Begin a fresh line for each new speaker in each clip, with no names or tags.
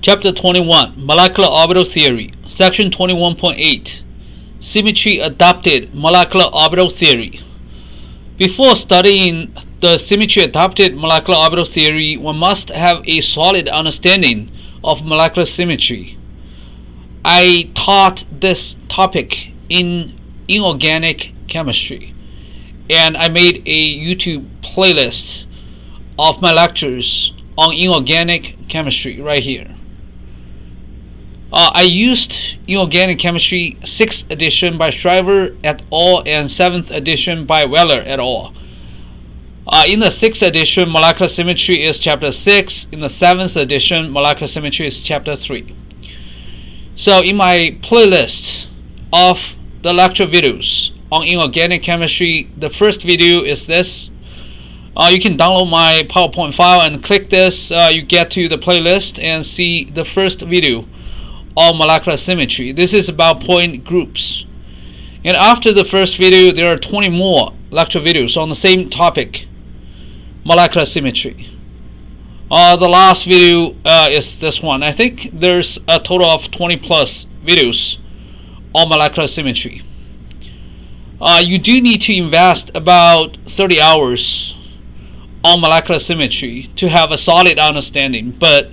Chapter 21, Molecular Orbital Theory, Section 21.8, Symmetry-Adapted Molecular Orbital Theory. Before studying the symmetry-adapted molecular orbital theory, one must have a solid understanding of molecular symmetry. I taught this topic in inorganic chemistry, and I made a YouTube playlist of my lectures on inorganic chemistry right here. I used Inorganic Chemistry 6th edition by Shriver et al. And 7th edition by Weller et al. In the 6th edition, Molecular Symmetry is Chapter 6. In the 7th edition, Molecular Symmetry is Chapter 3. So in my playlist of the lecture videos on Inorganic Chemistry, the first video is this. You can download my PowerPoint file and click this. You get to the playlist and see the first video on molecular symmetry. This is about point groups. And after the first video, there are 20 more lecture videos on the same topic, molecular symmetry. The last video is this one. I think there's a total of 20 plus videos on molecular symmetry. You do need to invest about 30 hours on molecular symmetry to have a solid understanding, but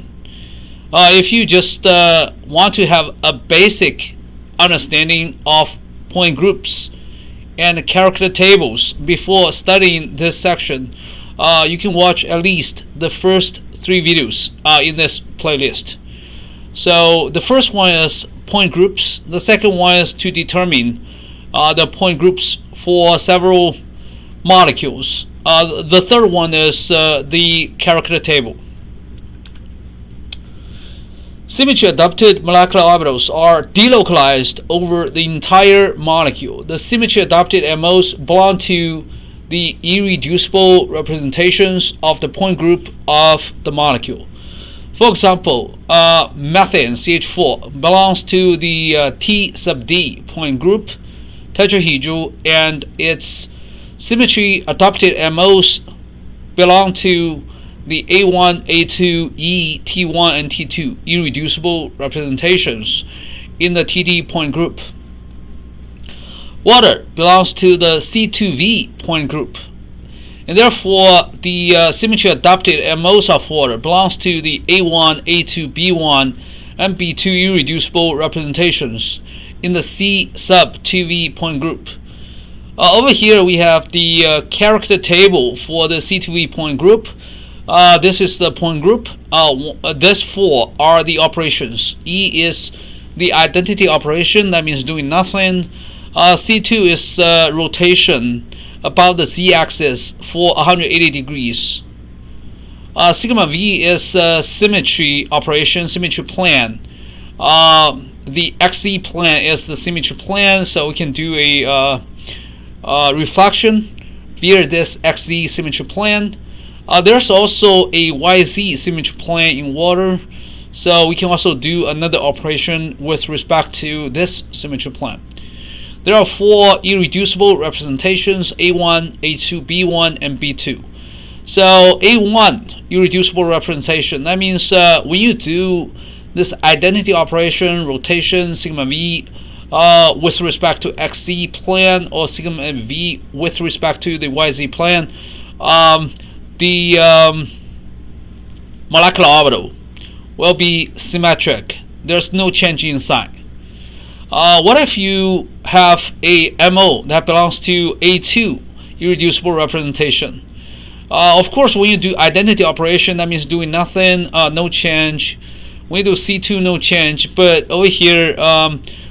if you just want to have a basic understanding of point groups and character tables before studying this section, you can watch at least the first 3 videos in this playlist. So the first one is point groups. The second one is to determine the point groups for several molecules. The third one is the character table. Symmetry-adapted molecular orbitals are delocalized over the entire molecule. The symmetry-adapted MOs belong to the irreducible representations of the point group of the molecule. For example, methane CH4 belongs to the T sub D point group tetrahedral, and its symmetry-adapted MOs belong to the A1, A2, E, T1, and T2 irreducible representations in the TD point group. Water belongs to the C2V point group, and therefore the symmetry-adapted MOs of water belongs to the A1, A2, B1, and B2 irreducible representations in the C sub 2V point group. Over here we have the character table for the C2V point group. This is the point group. This 4 are the operations. E is the identity operation, that means doing nothing. C2 is rotation about the z-axis for 180 degrees. Sigma V is symmetry operation, symmetry plan. The XZ plan is the symmetry plan, so we can do a reflection via this XZ symmetry plan. There's also a YZ symmetry plan in water, so we can also do another operation with respect to this symmetry plan. There are 4 irreducible representations: A1, A2, B1, and B2. So A1 irreducible representation, that means when you do this identity operation, rotation, sigma V with respect to XZ plan, or sigma V with respect to the YZ plan, the molecular orbital will be symmetric. There's no change in sign. What if you have a MO that belongs to A2 irreducible representation? Of course, when you do identity operation, that means doing nothing, no change. When you do C2, no change. But over here,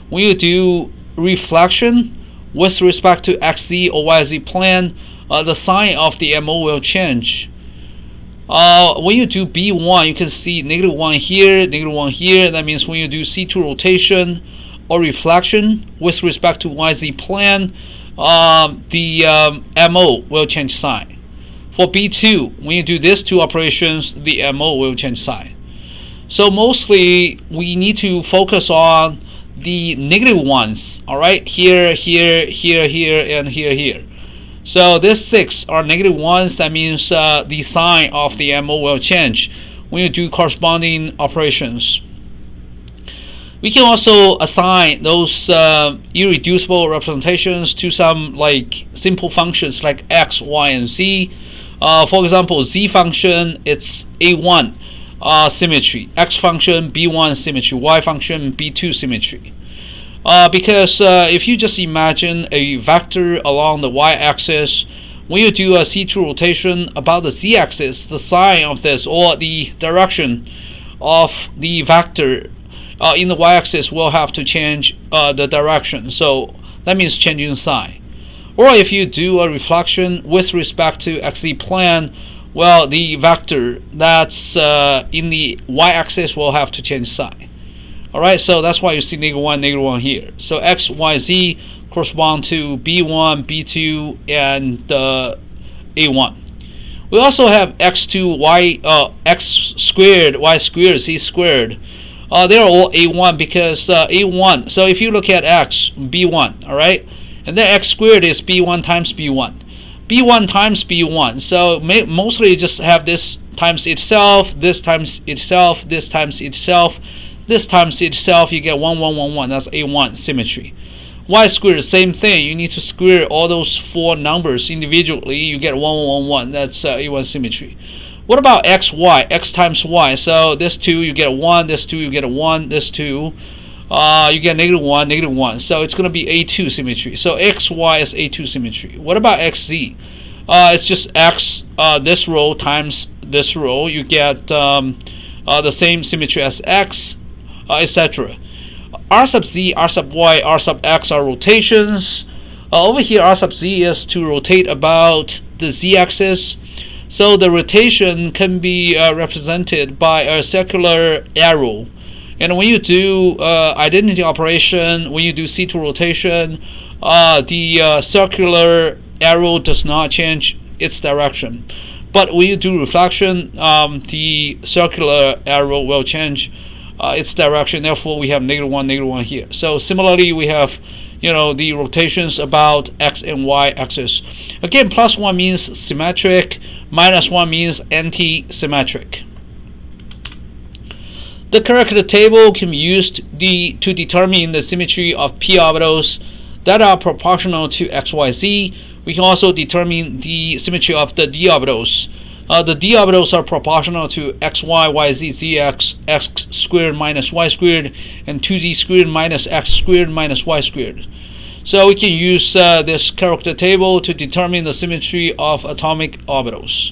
when you do reflection with respect to XZ or YZ plan, the sign of the MO will change. When you do B1, you can see -1 here, -1 here. That means when you do C2 rotation or reflection with respect to YZ plan, the MO will change sign. For B2, when you do these 2 operations, the MO will change sign. So mostly we need to focus on the negative ones. All right, here, here, here, here, and here, here. So these 6 are negative ones. That means the sign of the MO will change when you do corresponding operations. We can also assign those irreducible representations to some like simple functions like x, y, and z. For example, z function, it's a1 symmetry, x function b1 symmetry, y function b2 symmetry. Because if you just imagine a vector along the y-axis, when you do a C2 rotation about the z-axis, the sign of this or the direction of the vector in the y-axis will have to change the direction. So that means changing sign. Or if you do a reflection with respect to xz plane, well, the vector that's in the y-axis will have to change sign. Alright, so that's why you see -1, -1 here. So x, y, z correspond to b1, b2, and a1. We also have x2, x squared, y squared, z squared. They're all a1 because a1. So if you look at x, b1, all right, and then x squared is b1 times b1, b1 times b1. So mostly just have this times itself, this times itself, this times itself, this times itself. You get 1, 1, 1, 1. That's a1 symmetry. Y squared, same thing. You need to square all those four numbers individually. You get 1, 1, 1, 1. That's a1 symmetry. What about x, y? X times y. So this 2, you get a 1. This 2, you get a 1. This 2, you get -1, -1. So it's going to be a2 symmetry. So x, y is a2 symmetry. What about x, z? It's just x, this row times this row. You get the same symmetry as x, etc. R sub z, R sub y, R sub x are rotations. Over here, R sub z is to rotate about the z-axis. So the rotation can be represented by a circular arrow. And when you do identity operation, when you do C2 rotation, the circular arrow does not change its direction. But when you do reflection, the circular arrow will change its direction. Therefore, we have -1, -1 here. So similarly, we have the rotations about x and y axis. Again, +1 means symmetric, -1 means anti-symmetric. The character table can be used to determine the symmetry of p orbitals that are proportional to x, y, z. We can also determine the symmetry of the d orbitals. The d orbitals are proportional to x, y, y, z, z, x, x squared minus y squared, and 2z squared minus x squared minus y squared. So we can use this character table to determine the symmetry of atomic orbitals.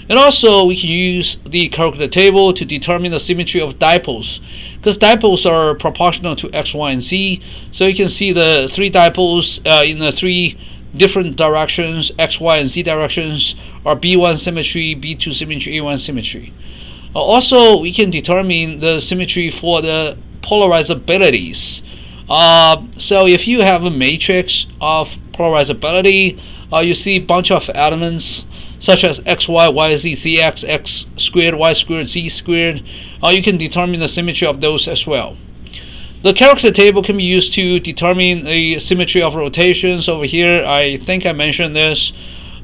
And also we can use the character table to determine the symmetry of dipoles, because dipoles are proportional to x, y, and z. So you can see the three dipoles in the three different directions, x, y, and z directions, are b1 symmetry, b2 symmetry, a1 symmetry. Also, we can determine the symmetry for the polarizabilities. So if you have a matrix of polarizability, you see a bunch of elements such as x, y, y, z, z, x, x squared, y squared, z squared. You can determine the symmetry of those as well. The character table can be used to determine the symmetry of rotations. Over here, I think I mentioned this.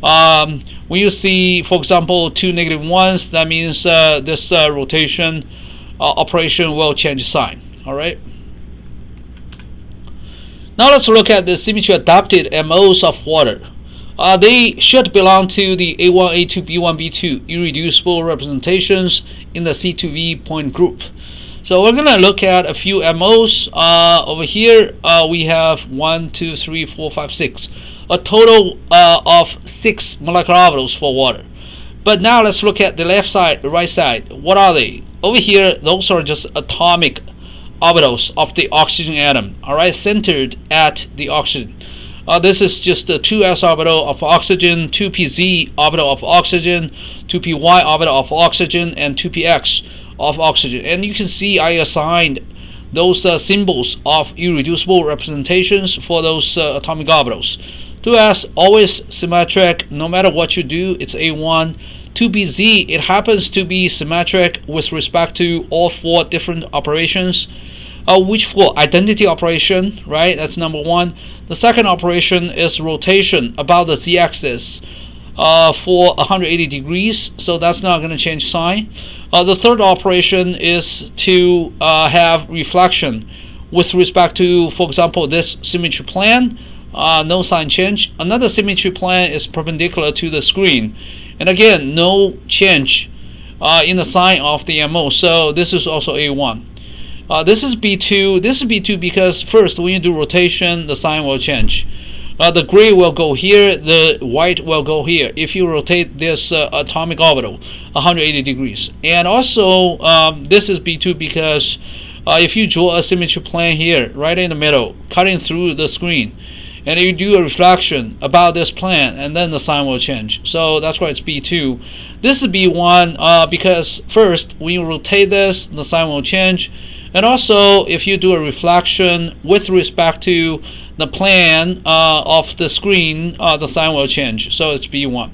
When you see, for example, two -1s, that means this rotation operation will change sign. All right. Now let's look at the symmetry-adapted MOs of water. They should belong to the A1, A2, B1, B2 irreducible representations in the C2V point group. So we're going to look at a few MOs. Over here, we have 1, 2, 3, 4, 5, 6. A total of 6 molecular orbitals for water. But now let's look at the left side, the right side. What are they? Over here, those are just atomic orbitals of the oxygen atom, alright, centered at the oxygen. This is just the 2s orbital of oxygen, 2pz orbital of oxygen, 2py orbital of oxygen, and 2px of oxygen. And you can see I assigned those symbols of irreducible representations for those atomic orbitals. 2s always symmetric, no matter what you do, it's A1. 2pz, it happens to be symmetric with respect to all four different operations. Which for identity operation, right? That's number one. The second operation is rotation about the z-axis for 180 degrees, so that's not going to change sign. The third operation is to have reflection with respect to, for example, this symmetry plane, no sign change. Another symmetry plane is perpendicular to the screen, and again, no change in the sign of the MO. So this is also A1. This is B2. This is B2 because first, when you do rotation, the sign will change. The gray will go here, the white will go here if you rotate this atomic orbital 180 degrees. And also, this is B2 because if you draw a symmetry plane here, right in the middle, cutting through the screen, and you do a reflection about this plane, and then the sign will change. So that's why it's B2. This is B1 because first, when you rotate this, the sign will change. And also, if you do a reflection with respect to the plane of the screen, the sign will change. So it's B1.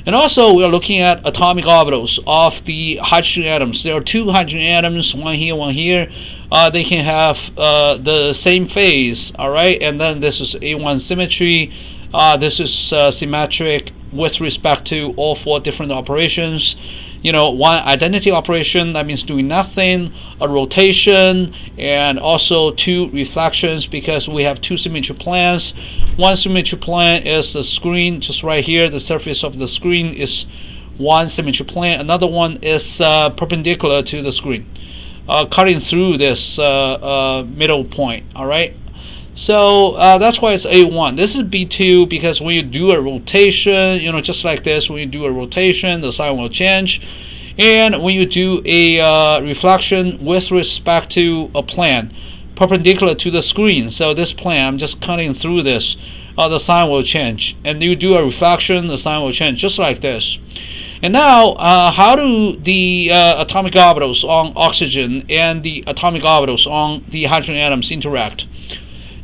And also, we are looking at atomic orbitals of the hydrogen atoms. There are two hydrogen atoms, one here, one here. They can have the same phase, all right? And then this is A1 symmetry. This is symmetric with respect to all four different operations. You know, one identity operation, that means doing nothing, a rotation, and also two reflections because we have two symmetry planes. One symmetry plane is the screen, just right here, the surface of the screen is one symmetry plane. Another one is perpendicular to the screen, cutting through this middle point, all right? So that's why it's A1. This is B2 because when you do a rotation, you know, just like this, when you do a rotation, the sign will change. And when you do a reflection with respect to a plane perpendicular to the screen, so this plane, I'm just cutting through this, the sign will change. And you do a reflection, the sign will change, just like this. And now, how do the atomic orbitals on oxygen and the atomic orbitals on the hydrogen atoms interact?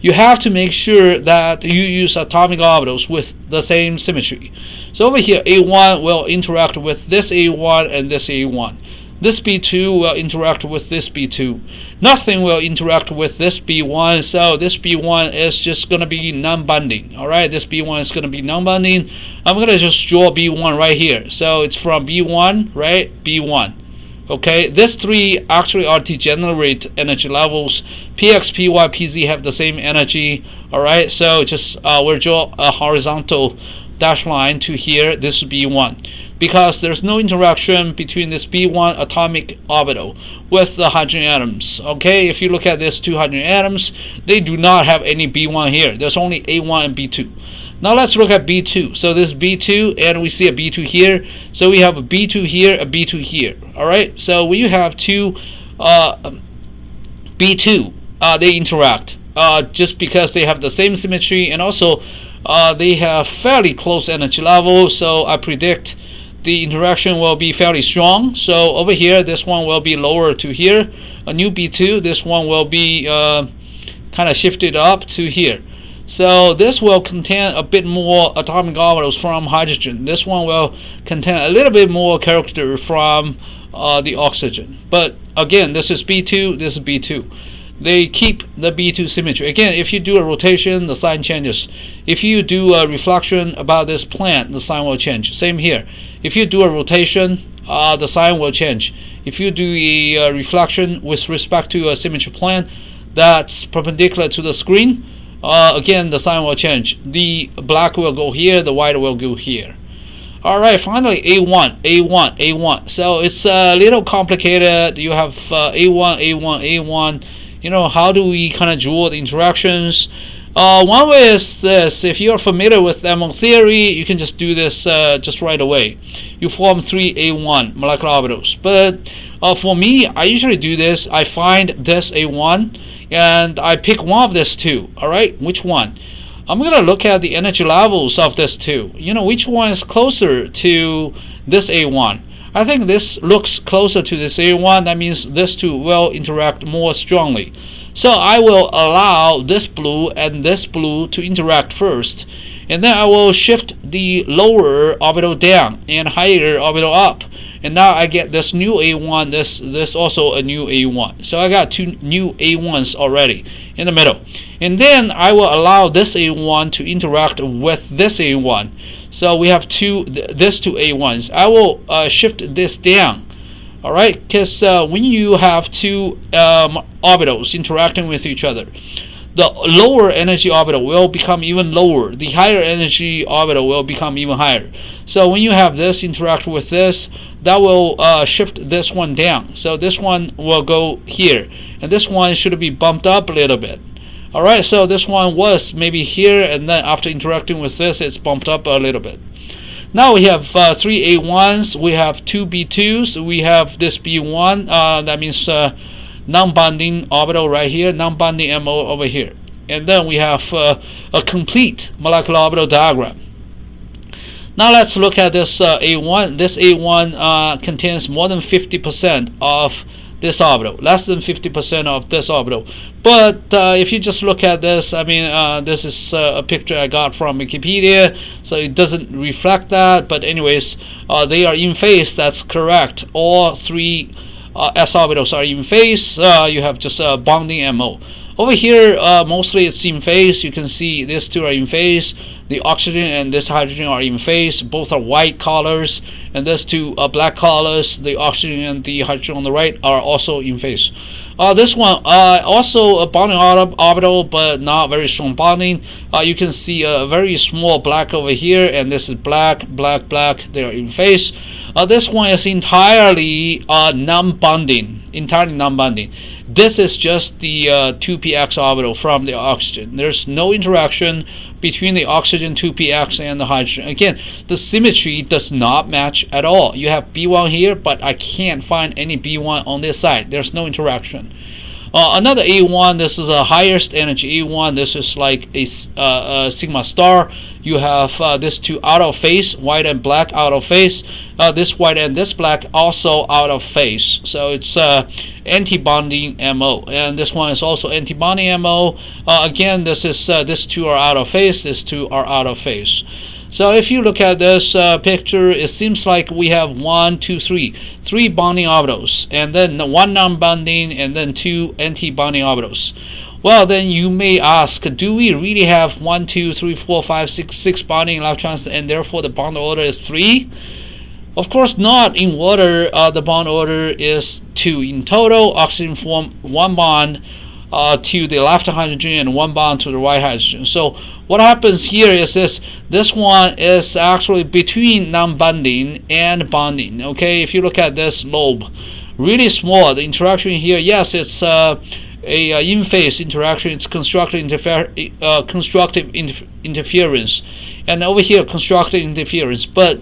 You have to make sure that you use atomic orbitals with the same symmetry. So over here, A1 will interact with this A1 and this A1. This B2 will interact with this B2. Nothing will interact with this B1, so this B1 is just going to be non-bonding. All right, this B1 is going to be non-bonding. I'm going to just draw B1 right here. So it's from B1, right? B1. Okay, these three actually are degenerate energy levels. Px, Py, Pz have the same energy. All right, so just we'll draw a horizontal dash line to here. This is B1 because there's no interaction between this B1 atomic orbital with the hydrogen atoms. Okay, if you look at these two hydrogen atoms, they do not have any B1 here. There's only A1 and B2. Now let's look at B2. So this is B2, and we see a B2 here. So we have a B2 here, a B2 here. All right. So when you have two B2, they interact just because they have the same symmetry, and also they have fairly close energy level. So I predict the interaction will be fairly strong. So over here, this one will be lower to here. A new B2, this one will be kind of shifted up to here. So this will contain a bit more atomic orbitals from hydrogen. This one will contain a little bit more character from the oxygen. But again, this is B2, this is B2. They keep the B2 symmetry. Again, if you do a rotation, the sign changes. If you do a reflection about this plane, the sign will change. Same here. If you do a rotation, the sign will change. If you do a reflection with respect to a symmetry plane that's perpendicular to the screen, again, the sign will change. The black will go here, the white will go here. Alright, finally A1, A1, A1. So it's a little complicated. You have A1, A1, A1. You know, how do we kind of draw the interactions? One way is this. If you're familiar with MO theory, you can just do this just right away. You form three A1 molecular orbitals. But for me, I usually do this. I find this A1 and I pick one of these two. Alright, which one? I'm going to look at the energy levels of this two. You know, which one is closer to this A1? I think this looks closer to this A1. That means this two will interact more strongly. So I will allow this blue and this blue to interact first. And then I will shift the lower orbital down and higher orbital up. And now I get this new A1, this also a new A1. So I got two new A1s already in the middle. And then I will allow this A1 to interact with this A1. So we have these two A1s. I will shift this down All right, because when you have two orbitals interacting with each other, the lower energy orbital will become even lower. The higher energy orbital will become even higher. So when you have this interact with this, that will shift this one down. So this one will go here, and this one should be bumped up a little bit. All right, so this one was maybe here, and then after interacting with this, it's bumped up a little bit. Now we have 3 A1s, we have 2 B2s, we have this B1, that means non-bonding orbital right here, non-bonding MO over here. And then we have a complete molecular orbital diagram. Now let's look at this A1. This A1 contains more than 50% of this orbital, less than 50% of this orbital. But if you just look at this, I mean, this is a picture I got from Wikipedia, so it doesn't reflect that. But anyways, they are in phase. That's correct. All three s orbitals are in phase. You have just a bonding MO. Over here, mostly it's in phase. You can see these two are in phase. The oxygen and this hydrogen are in phase. Both are white colors, and these two are black colors. The oxygen and the hydrogen on the right are also in phase. This one also a bonding orbital, but not very strong bonding. You can see a very small black over here, and this is black, black, black. They are in phase. This one is entirely non-bonding. Entirely non-bonding. This is just the 2px orbital from the oxygen. There's no interaction between the oxygen 2px and the hydrogen. Again, the symmetry does not match at all. You have B1 here, but I can't find any B1 on this side. There's no interaction. Another A1, this is a highest energy A1. This is like a sigma star. You have this two out of phase, white and black out of phase. This white and this black also out of phase. So it's anti-bonding MO, and this one is also anti-bonding MO. Again, this is these two are out of phase. These two are out of phase. So if you look at this picture, it seems like we have 3 bonding orbitals, and then one non-bonding, and then 2 anti-bonding orbitals. Well, then you may ask, do we really have 1, 2, 3, 4, 5, 6 bonding electrons, and therefore the bond order is 3? Of course not. In water, the bond order is 2 in total. Oxygen form 1 bond to the left hydrogen and 1 bond to the right hydrogen. So what happens here is this one is actually between non-bonding and bonding. Okay, if you look at this lobe, really small. The interaction here, yes, it's a in-phase interaction. It's constructive interference, and over here constructive interference. But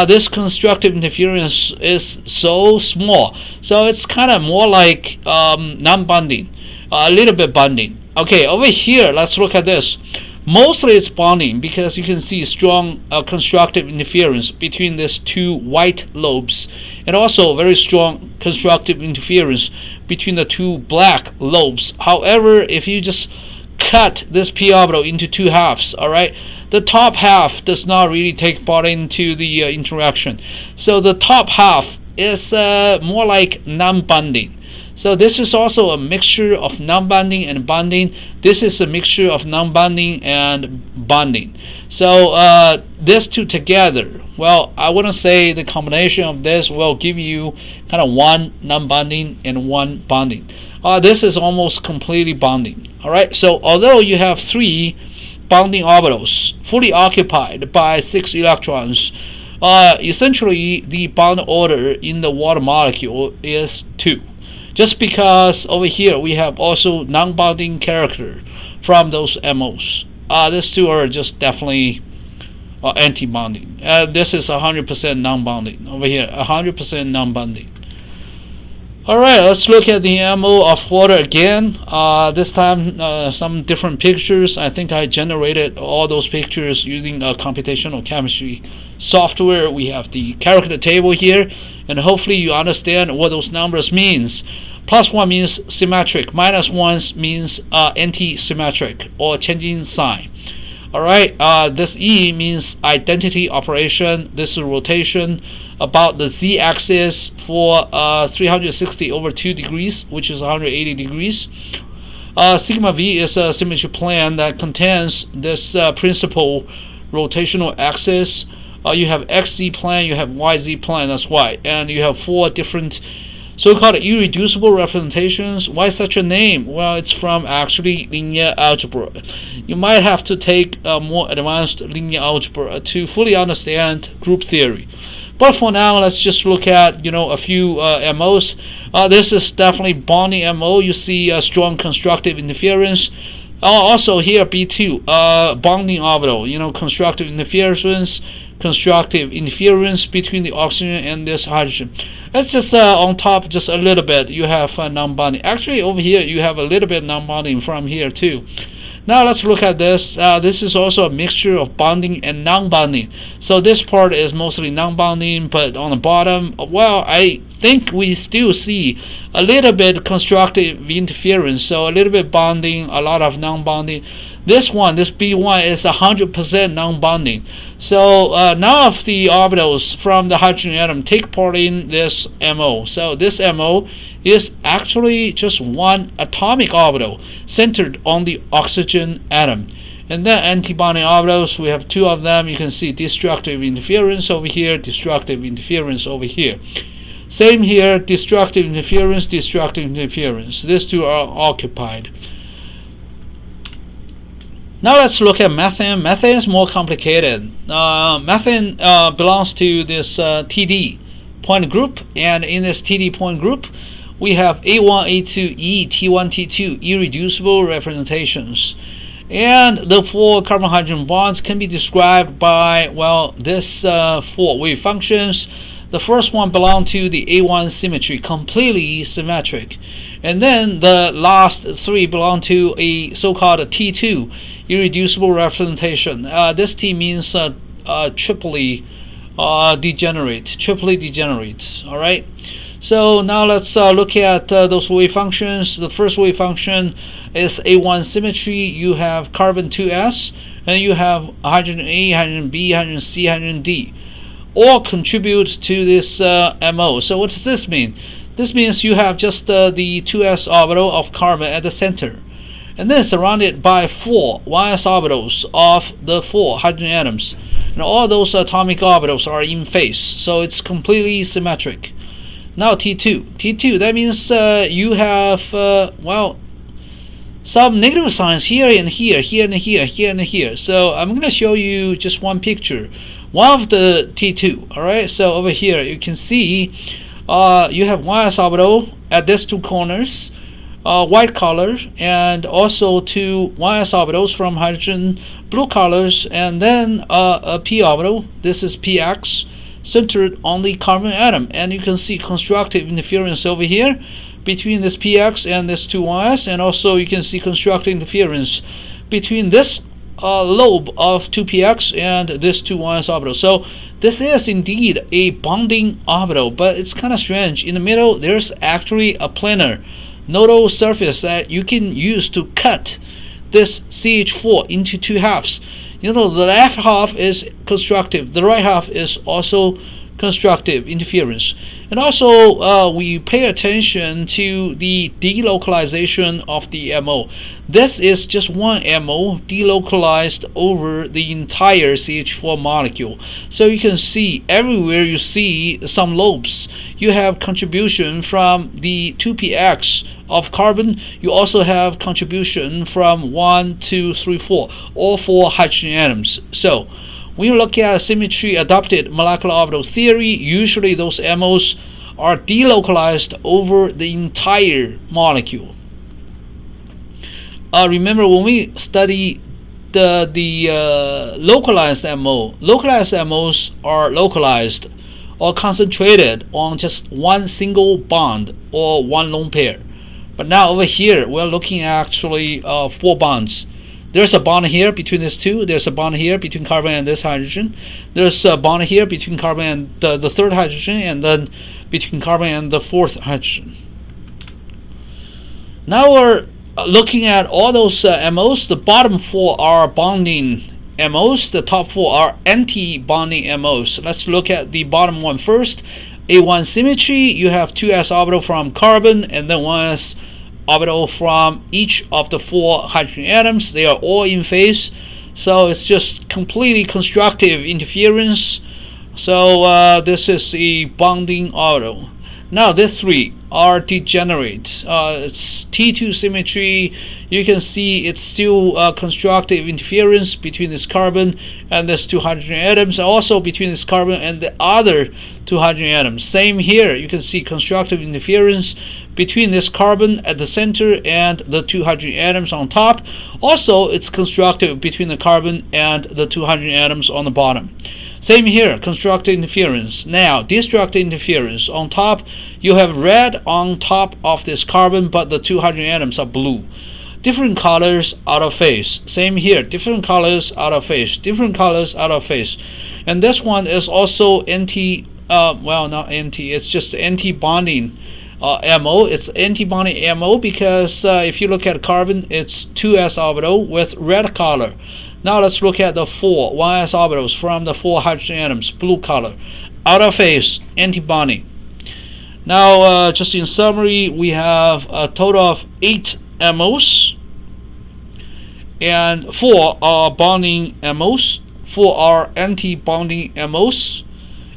this constructive interference is so small, so it's kind of more like non-bonding, a little bit bonding. Okay, over here, let's look at this. Mostly it's bonding, because you can see strong constructive interference between these 2 white lobes, and also very strong constructive interference between the 2 black lobes. However, if you just cut this p orbital into 2 halves, all right, the top half does not really take part into the interaction. So the top half is more like non-bonding. So this is also a mixture of non-bonding and bonding. This is a mixture of non-bonding and bonding. So these two together, well, I wouldn't say the combination of this will give you kind of 1 non-bonding and 1 bonding. This is almost completely bonding. All right. So although you have 3 bonding orbitals fully occupied by 6 electrons, essentially the bond order in the water molecule is 2. Just because over here we have also non-bonding character from those MOs. These two are just definitely anti-bonding. This is 100% non-bonding. Over here, 100% non-bonding. Alright, let's look at the MO of water again. This time some different pictures. I think I generated all those pictures using computational chemistry software. We have the character table here, and hopefully you understand what those numbers means. +1 means symmetric, -1 means anti-symmetric or changing sign. Alright, this E means identity operation. This is rotation about the z-axis for 360/2 degrees, which is 180 degrees. Sigma V is a symmetry plane that contains this principal rotational axis. You have XZ plane, you have YZ plane, that's why. And you have 4 different so-called irreducible representations. Why such a name? Well, it's from actually linear algebra. You might have to take a more advanced linear algebra to fully understand group theory. But for now, let's just look at a few MOs. This is definitely bonding MO. You see strong constructive interference. Also here B2, bonding orbital. Constructive interference between the oxygen and this hydrogen. Let's just on top just a little bit. You have non-bonding. Actually, over here you have a little bit non-bonding from here too. Now let's look at this. This is also a mixture of bonding and non-bonding. So this part is mostly non-bonding, but on the bottom, well, I think we still see a little bit constructive interference. So a little bit bonding, a lot of non-bonding. This B1 is 100% non-bonding. So none of the orbitals from the hydrogen atom take part in this MO. So this MO is actually just one atomic orbital centered on the oxygen atom. And then anti-bonding orbitals, we have 2 of them. You can see destructive interference over here, destructive interference over here. Same here, destructive interference, destructive interference. These 2 are occupied. Now let's look at methane. Methane is more complicated. Methane belongs to this TD point group, and in this TD point group, we have A1, A2, E, T1, T2 irreducible representations. And the 4 carbon-hydrogen bonds can be described by, well, this 4 wave functions. The first one belongs to the A1 symmetry, completely symmetric. And then the last 3 belong to a so-called T2, irreducible representation. This T means triply degenerate. All right. So now let's look at those wave functions. The first wave function is A1 symmetry. You have carbon 2s, and you have hydrogen A, hydrogen B, hydrogen C, hydrogen D. All contribute to this MO. So what does this mean? This means you have just the 2s orbital of carbon at the center, and then surrounded by 4 1s orbitals of the 4 hydrogen atoms, and all those atomic orbitals are in phase, so it's completely symmetric. Now T2, that means you have well, some negative signs here and here, here and here, here and here. So I'm going to show you just one picture, one of the T2. All right, so over here you can see you have 1s orbital at these 2 corners, white color, and also 2 1s orbitals from hydrogen, blue colors, and then a p orbital. This is px, centered on the carbon atom, and you can see constructive interference over here between this px and this 2 1s, and also you can see constructive interference between this lobe of 2px and this 2 1s orbital. So this is indeed a bonding orbital, but it's kind of strange. In the middle there's actually a planar nodal surface that you can use to cut this CH4 into 2 halves. The left half is constructive, the right half is also constructive interference. And also we pay attention to the delocalization of the MO. This is just one MO delocalized over the entire CH4 molecule. So you can see everywhere you see some lobes, you have contribution from the 2px of carbon. You also have contribution from 1, 2, 3, 4, all 4 hydrogen atoms. So when you look at symmetry-adapted molecular orbital theory, usually those MOs are delocalized over the entire molecule. Remember, when we study the localized MO, localized MOs are localized or concentrated on just one single bond or one lone pair. But now over here, we're looking at actually 4 bonds. There's a bond here between these 2. There's a bond here between carbon and this hydrogen. There's a bond here between carbon and the 3rd hydrogen, and then between carbon and the 4th hydrogen. Now we're looking at all those MOs. The bottom 4 are bonding MOs. The top 4 are anti-bonding MOs. Let's look at the bottom one first. A1 symmetry, you have 2s orbital from carbon and then 1s orbital from each of the 4 hydrogen atoms. They are all in phase, so it's just completely constructive interference So this is a bonding orbital. Now these three are degenerate. It's T2 symmetry. You can see it's still constructive interference between this carbon and this two hydrogen atoms, also between this carbon and the other two hydrogen atoms. Same here. You can see constructive interference between this carbon at the center and the two hydrogen atoms on top. Also, it's constructive between the carbon and the two hydrogen atoms on the bottom. Same here, constructive interference. Now, destructive interference. On top, you have red on top of this carbon, but the two hydrogen atoms are blue. Different colors out of phase. Same here, different colors out of phase. Different colors out of phase. And this one is also well, not anti, it's just anti-bonding MO. It's anti-bonding MO because if you look at carbon, it's 2s orbital with red color. Now let's look at the 4 1s orbitals from the 4 hydrogen atoms, blue color. Out of phase, anti-bonding. Now, just in summary, we have a total of 8 MOs, and 4 are bonding MOs, 4 are anti-bonding MOs,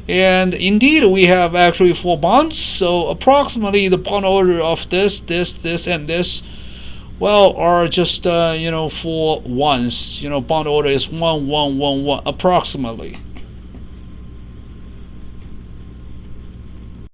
and indeed we have actually 4 bonds. So approximately the bond order of this, and this, well, are just 4 ones. Bond order is 1 1 1 1 approximately.